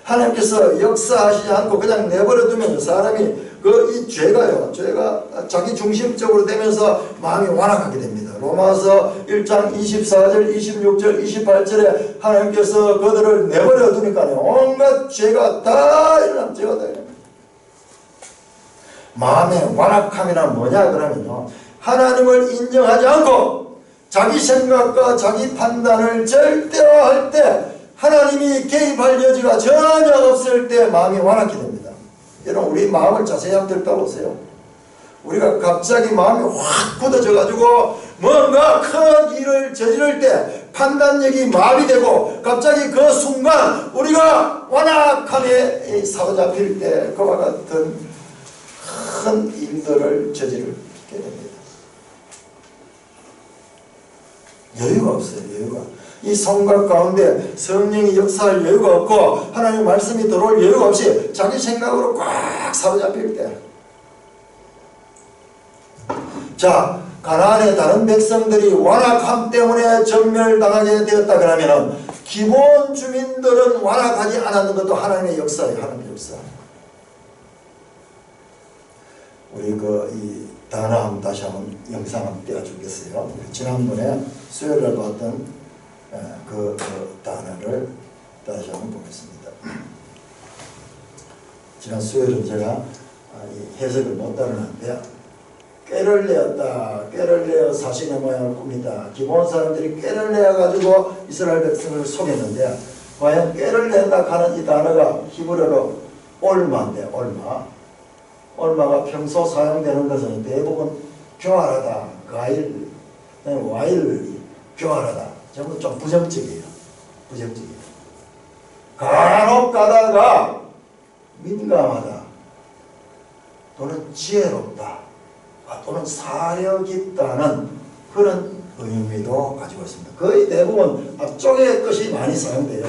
하나님께서 역사하시지 않고 그냥 내버려두면 사람이 이 죄가 자기 중심적으로 되면서 마음이 완악하게 됩니다. 로마서 1장 24절, 26절, 28절에 하나님께서 그들을 내버려두니까요. 온갖 죄가 다 일어나면 죄가 다 일어납니다. 마음의 완악함이란 뭐냐 그러면요. 하나님을 인정하지 않고 자기 생각과 자기 판단을 절대화할 때 하나님이 개입할 여지가 전혀 없을 때 마음이 완악해 됩니다. 여러분 우리 마음을 자세히 한번 들여다보세요. 우리가 갑자기 마음이 확 굳어져 가지고 뭔가 큰 일을 저지를 때 판단력이 마비되고 갑자기 그 순간 우리가 완악함에 사로잡힐 때 그와 같은 큰 일들을 저지르게 됩니다. 여유가 없어요. 여유가. 이 성각 가운데 성령이 역사할 여유가 없고 하나님의 말씀이 들어올 여유가 없이 자기 생각으로 꽉 사로잡힐 때, 자, 가나안의 다른 백성들이 완악함 때문에 전멸당하게 되었다 그러면 기본 주민들은 완악하지 않았는 것도 하나님의 역사예요. 하나님의 역사. 우리 이 단어 한번 다시 한번 영상 한번 띄워주겠어요. 지난번에 수요일날 봤던 그 단어를 다시 한번 보겠습니다. 지난 수요일은 제가 해석을 못 따르는데 꾀를 내었다. 꾀를 내어 사신의 모양을 꾸미다. 기본 사람들이 꾀를 내어가지고 이스라엘 백성을 속였는데 과연 꾀를 낸다 하는 이 단어가 히브리어로 올마인데 올마가 평소 사용되는 것은 대부분 교활하다, 가일, 와일, 교활하다. 전부 좀 부정적이에요. 부정적이에요. 간혹 가다가 민감하다, 또는 지혜롭다, 또는 사려 깊다는 그런 의미도 가지고 있습니다. 거의 대부분 앞쪽의 것이 많이 사용돼요.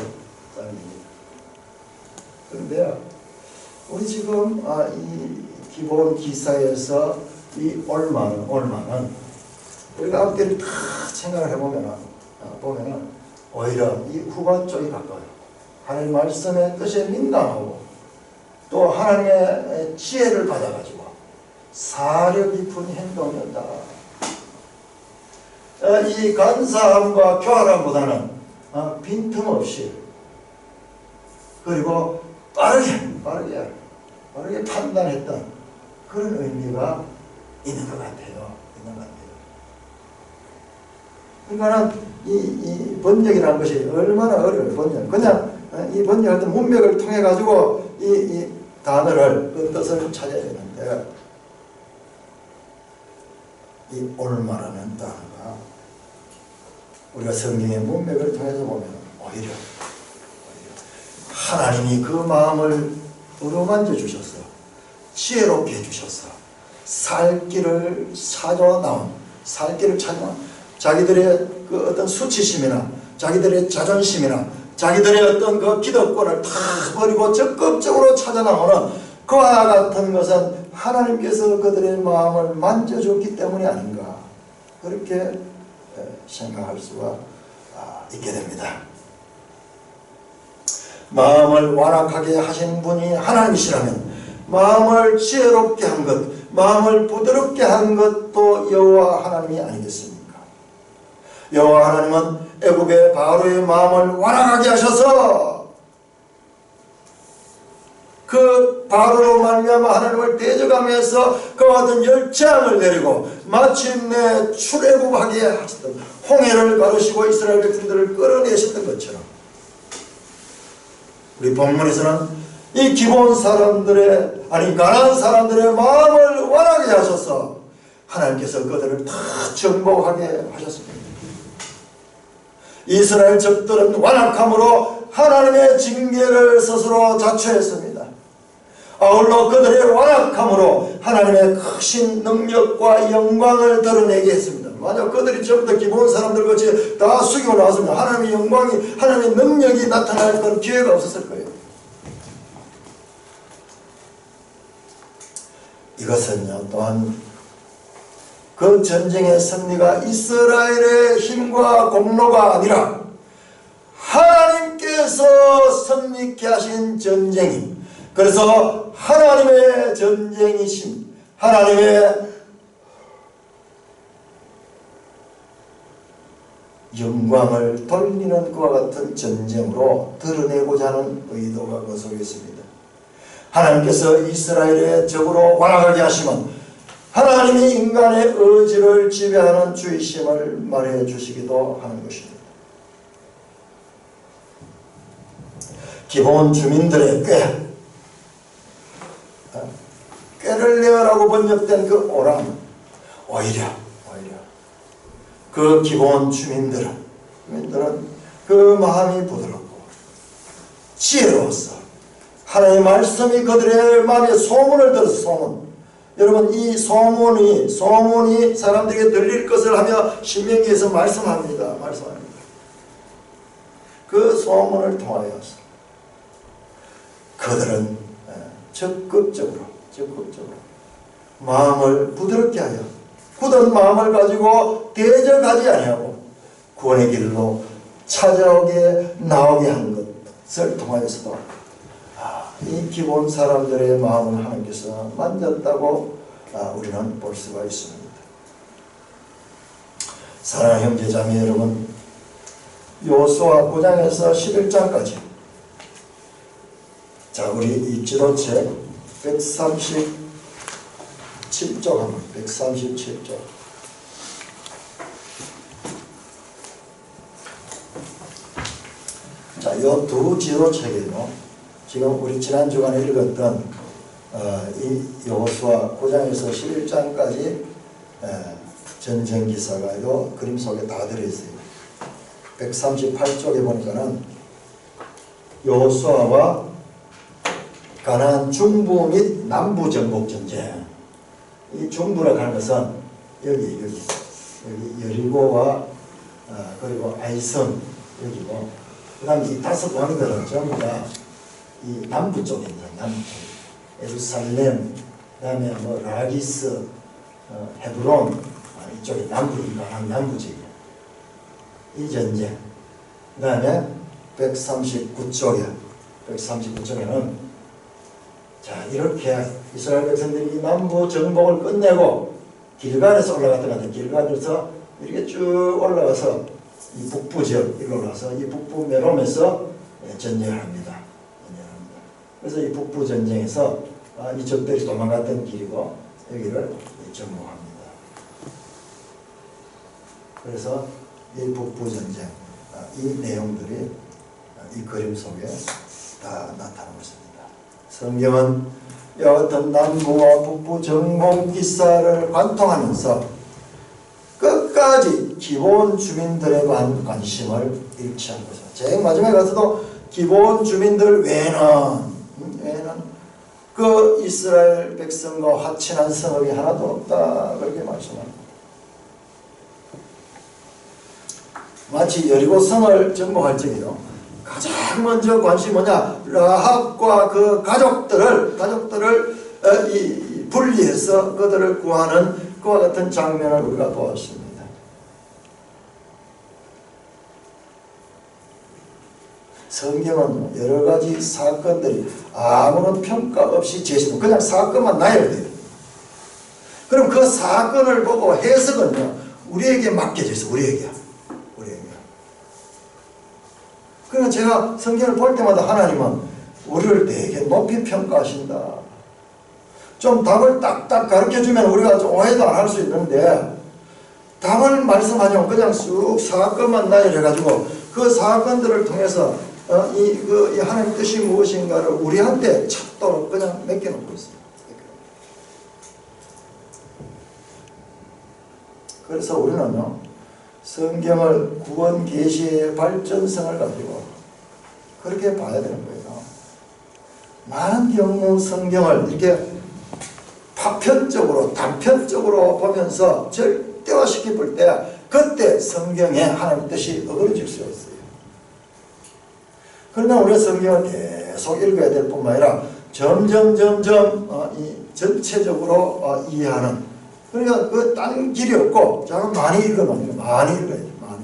그런데 우리 지금 이 기본 기사에서 이 올마는 우리가 앞뒤를 다 생각을 해보면 오히려 이 후반 쪽이 가까워요. 하나님 말씀의 뜻에 민감하고 또 하나님의 지혜를 받아가지고 사려 깊은 행동이었다. 이 간사함과 교활함보다는 빈틈없이 그리고 빠르게 판단했던 그런 의미가 있는 것 같아요. 그러니까는 이 번역이라는 것이 얼마나 어려워요. 그냥 이 번역할 때 문맥을 통해 가지고 이 단어를 그 뜻을 찾아야 되는데 이 올마라는 단어가 우리가 성경의 문맥을 통해서 보면 오히려 하나님이 그 마음을 어루만져 주셔서 지혜롭게 해주셔서 살 길을 찾아나온 자기들의 그 어떤 수치심이나 자기들의 자존심이나 자기들의 어떤 그 기득권을 다 버리고 적극적으로 찾아나오는 그와 같은 것은 하나님께서 그들의 마음을 만져줬기 때문이 아닌가, 그렇게 생각할 수가 있게 됩니다. 마음을 완악하게 하신 분이 하나님이시라면 마음을 지혜롭게 한 것, 마음을 부드럽게 한 것도 여호와 하나님이 아니겠습니까? 여호와 하나님은 애굽의 바로의 마음을 완악하게 하셔서 그 바로로 말미암아 하나님을 대적하면서 그와 같은 열장을 내리고 마침내 출애굽하게 하셨던, 홍해를 가르시고 이스라엘 백성들을 끌어내셨던 것처럼, 우리 본문에서는 이 기본 사람들의, 가나안 사람들의 마음을 완하게 하셔서 하나님께서 그들을 다 정복하게 하셨습니다. 이스라엘 적들은 완악함으로 하나님의 징계를 스스로 자초했습니다. 아울러 그들의 완악함으로 하나님의 크신 능력과 영광을 드러내게 했습니다. 만약 그들이 전부 다 기본 사람들 같이 다 숙이고 나왔으면 하나님의 영광이, 하나님의 능력이 나타날 그런 기회가 없었을 거예요. 이것은요, 또한 그 전쟁의 승리가 이스라엘의 힘과 공로가 아니라 하나님께서 선리케 하신 전쟁이, 그래서 하나님의 전쟁이신, 하나님의 영광을 돌리는 그와 같은 전쟁으로 드러내고자 하는 의도가 그 속에 있습니다. 하나님께서 이스라엘의 적으로 완악하게 하시면 하나님이 인간의 의지를 지배하는 주의심을 말해 주시기도 하는 것입니다. 기본 주민들의 꾀를 내어라고 번역된 그 오람, 오히려 그 기본 주민들은 그 마음이 부드럽고 지혜로웠어. 하나님의 말씀이 그들의 마음에 소문을 들어서, 소문. 여러분, 이 소문이 사람들에게 들릴 것을 하며 신명기에서 말씀합니다. 그 소문을 통하여서 그들은 적극적으로 마음을 부드럽게 하여 굳은 마음을 가지고 대적하지 아니하고 구원의 길로 찾아오게 나오게 한 것을 통하여서도 이 기본 사람들의 마음을 하나님께서 만졌다고 우리는 볼 수가 있습니다. 사랑하는 형제자매 여러분, 여호수아 9장에서 11장까지, 자, 우리 이 지도책 137쪽 한번, 137쪽. 자, 이 두 지도책에요, 지금 우리 지난 주간에 읽었던 이 여호수아 9장에서 11장까지 전쟁 기사가 이 그림 속에 다 들어있어요. 138쪽에 보니까는 여호수아와 가나안 중부 및 남부 정복 전쟁. 이 중부라고 하는 것은 여기 여리고와 그리고 아이성 여기고, 그 다음에 이 다섯 왕들은 전부 다 이 남부 쪽에 있는, 남부 쪽, 예루살렘, 그 다음에 뭐 라기스, 헤브론, 이쪽에 남부니까 남부지구. 이 전쟁. 그 다음에 139쪽에는 자, 이렇게 이스라엘 백성들이 이 남부 정복을 끝내고 길갈에서 올라갔던 것 같아요. 길갈에서 이렇게 쭉 올라가서 이 북부 지역 일로 올라가서 이 북부 메롬에서 전쟁을 합니다. 그래서 이 북부 전쟁에서 이 적들이 도망갔던 길이고 여기를 정복합니다. 그래서 이 북부 전쟁, 이 내용들이 이 그림 속에 다 나타나고 있습니다. 성경은 이와 같은 남부와 북부 정복 기사를 관통하면서 끝까지 기본 주민들에 관한 관심을 잃지 않고 있습니다. 제일 마지막에 가서도 기본 주민들 외에는 그 이스라엘 백성과 화친한 성읍이 하나도 없다, 그렇게 말씀합니다. 마치 여리고 성을 정복할 적에요, 가장 먼저 관심이 뭐냐, 라합과 그 가족들을 분리해서 그들을 구하는 그와 같은 장면을 우리가 보았습니다. 성경은 여러 가지 사건들이 아무런 평가 없이 제시되고 그냥 사건만 나열돼요. 그럼 그 사건을 보고 해석은요, 우리에게 맡겨져 있어요. 우리에게. 그러니까 제가 성경을 볼 때마다 하나님은 우리를 되게 높이 평가하신다. 좀 답을 딱딱 가르쳐주면 우리가 좀 오해도 안 할 수 있는데, 답을 말씀하냐면 그냥 쑥 사건만 나열해가지고 그 사건들을 통해서 이 하나님 뜻이 무엇인가를 우리한테 찾도록 그냥 맡겨놓고 있어요. 그래서 우리는요, 성경을 구원 계시의 발전성을 가지고 그렇게 봐야 되는 거예요. 많은 경우 성경을 이렇게 파편적으로 단편적으로 보면서 절대화시켜 볼 때 그때 성경에 하나님의 뜻이 어그러질 수가 있어요. 그러나 우리가 성경을 계속 읽어야 될 뿐만 아니라 점점 이 전체적으로 이해하는, 그러니까 그 딴 길이 없고 자 많이 읽어놓는 거예요. 많이 읽어야 돼요. 많이.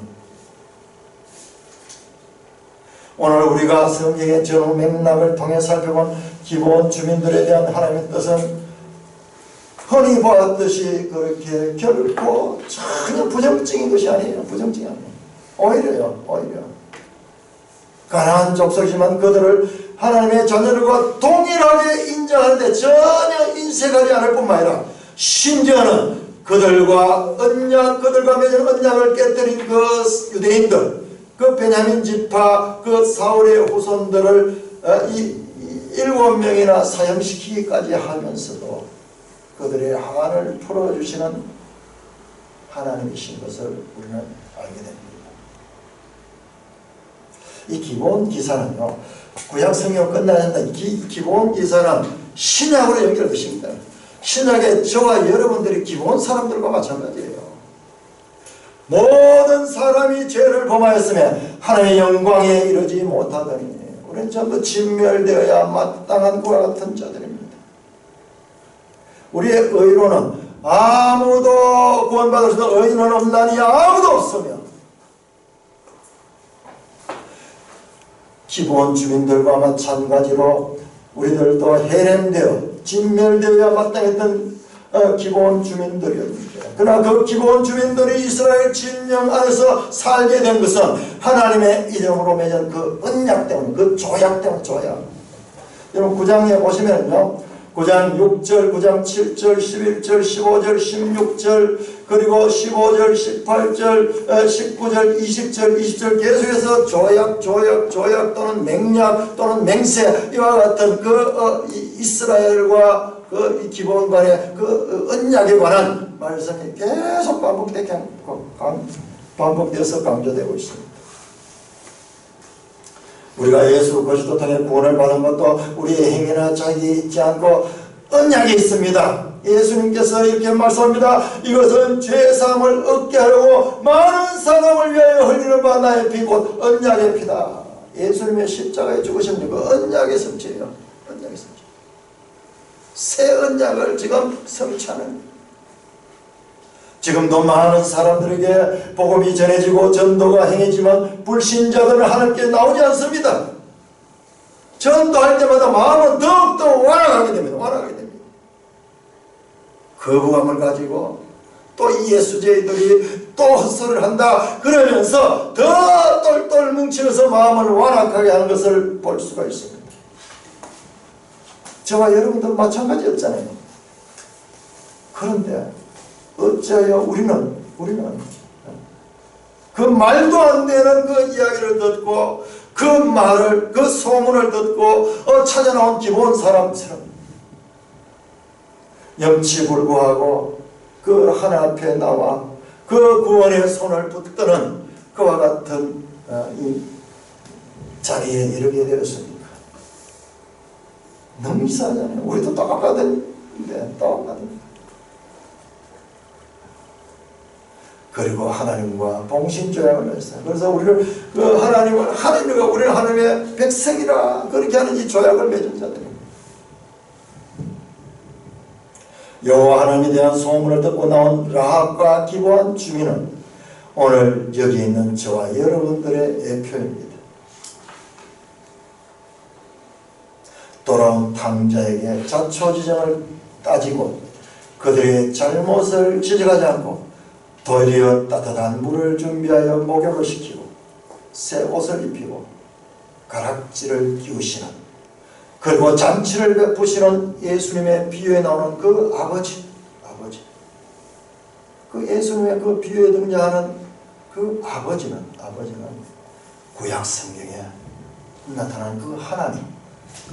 오늘 우리가 성경의 전후 맥락을 통해 살펴본 기본 주민들에 대한 하나님의 뜻은 흔히 보았듯이 그렇게 결코 전혀 부정적인 것이 아니에요. 부정적이 아니에요. 오히려요. 오히려 가난한 족속이지만 그들을 하나님의 자녀들과 동일하게 인정하는데 전혀 인색하지 않을 뿐만 아니라 심지어는 그들과 맺은 언약을 깨뜨린 그 유대인들, 그 베냐민 지파, 그 사울의 후손들을 이 7명이나 사형시키기까지 하면서도 그들의 한을 풀어주시는 하나님이신 것을 우리는 알게 됩니다. 이 기본 기사는요, 구약 성경 끝나는데 이 기본 기사는 신약으로 연결되십니다. 신약의 저와 여러분들이 기본 사람들과 마찬가지예요. 모든 사람이 죄를 범하였으며 하나님의 영광에 이르지 못하더니 우리는 전부 진멸되어야 마땅한 그와 같은 자들입니다. 우리의 의로는 아무도 구원받을 수 있는 의인은 없나니 아무도 없으며 기본 주민들과 마찬가지로 우리들도 해렘되어 진멸되어야 마땅했던 기본 주민들이었는데, 그러나 그 기본 주민들이 이스라엘 진영 안에서 살게 된 것은 하나님의 이름으로 맺은 그 언약 때문에, 그 조약 때문에. 조약. 여러분 9장에 보시면요, 9장 6절, 9장 7절, 11절, 15절, 16절, 그리고 15절, 18절, 19절, 20절 계속해서 조약 또는 맹약 또는 맹세, 이와 같은 이스라엘과 이 기본 간의 그 언약에 관한 말씀이 계속 반복되어서 강조되고 있습니다. 우리가 예수 그리스도 통해 구원을 받은 것도 우리의 행위나 자격이 있지 않고 언약이 있습니다. 예수님께서 이렇게 말씀합니다. 이것은 죄사함을 얻게 하려고 많은 사람을 위하여 흘리는 바 나의 피 곧 언약의 피다. 예수님의 십자가에 죽으신 그 언약의 성취예요. 언약의 성취. 새 언약을 지금 성취하는, 지금도 많은 사람들에게 복음이 전해지고 전도가 행해지만 불신자들은 하나님께 나오지 않습니다. 전도할 때마다 마음은 더욱더 완악하게 됩니다. 완악하게 됩니다. 거부감을 가지고 또 예수제이들이 또 헛소리를 한다 그러면서 더 똘똘 뭉치면서 마음을 완악하게 하는 것을 볼 수가 있습니다. 저와 여러분도 마찬가지였잖아요. 그런데 어째요 우리는 그 말도 안 되는 그 이야기를 듣고 그 말을, 그 소문을 듣고 찾아나온 기본 사람처럼 염치불구하고 그 하나 앞에 나와 그 구원의 손을 붙드는 그와 같은 이 자리에 이르게 되었습니까? 너무 이상하잖아요. 우리도 똑같은데 똑같은. 그리고 하나님과 봉신조약을 했어요. 그래서 우리를 하나님과 우리는 하나님의 백성이라 그렇게 하는 이 조약을 맺은 자들입니다. 여호와 하나님에 대한 소문을 듣고 나온 라합과 기브온 주민은 오늘 여기 있는 저와 여러분들의 대표입니다. 돌아온 탕자에게 자초지정을 따지고 그들의 잘못을 지적하지 않고 도리어 따뜻한 물을 준비하여 목욕을 시키고 새 옷을 입히고 가락지를 끼우시는 그리고 잔치를 베푸시는 예수님의 비유에 나오는 그 아버지, 그 예수님의 그 비유에 등장하는 그 아버지는 구약 성경에 나타난 그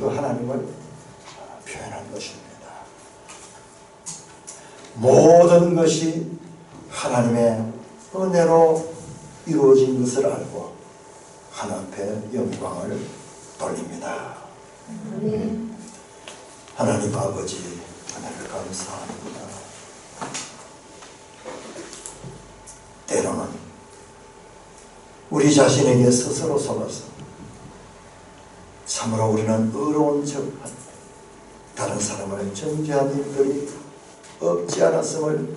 하나님을 표현한 것입니다. 모든 것이 하나님의 은혜로 이루어진 것을 알고 하나님 앞에 영광을 돌립니다. 하나님 아버지 은혜를 감사합니다. 때로는 우리 자신에게 스스로 속아서 참으로 우리는 의로운 척한 다른 사람을 정죄한 일들이 없지 않았음을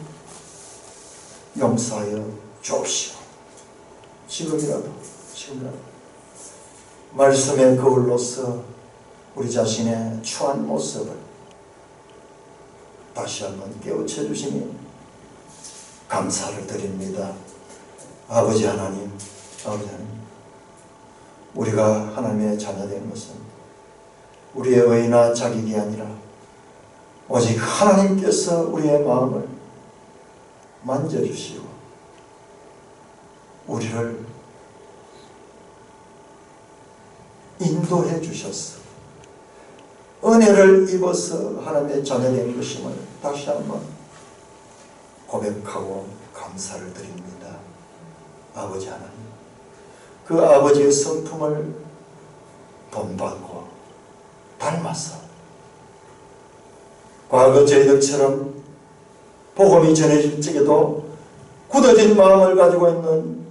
용서하여 주옵시오. 지금이라도 말씀의 거울로서 우리 자신의 추한 모습을 다시 한번 깨우쳐 주시니 감사를 드립니다. 아버지 하나님, 우리가 하나님의 자녀된 것은 우리의 의나 자격이 아니라 오직 하나님께서 우리의 마음을 만져주시고 우리를 인도해 주셨어. 은혜를 입어서 하나님의 자녀된 것임을 다시 한번 고백하고 감사를 드립니다. 아버지 하나님, 그 아버지의 성품을 본받고 닮아서 과거 저희들처럼 복음이 전해질 적에도 굳어진 마음을 가지고 있는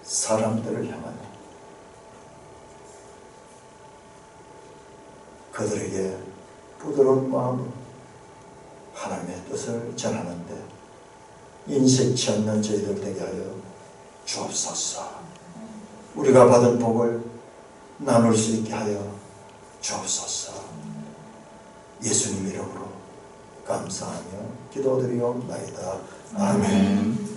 사람들을 향하여 그들에게 부드러운 마음으로 하나님의 뜻을 전하는데 인색치 않는 저희들 되게 하여 주옵소서. 우리가 받은 복을 나눌 수 있게 하여 주옵소서. 예수님 이름으로 감사하며 기도드리옵나이다. 아멘.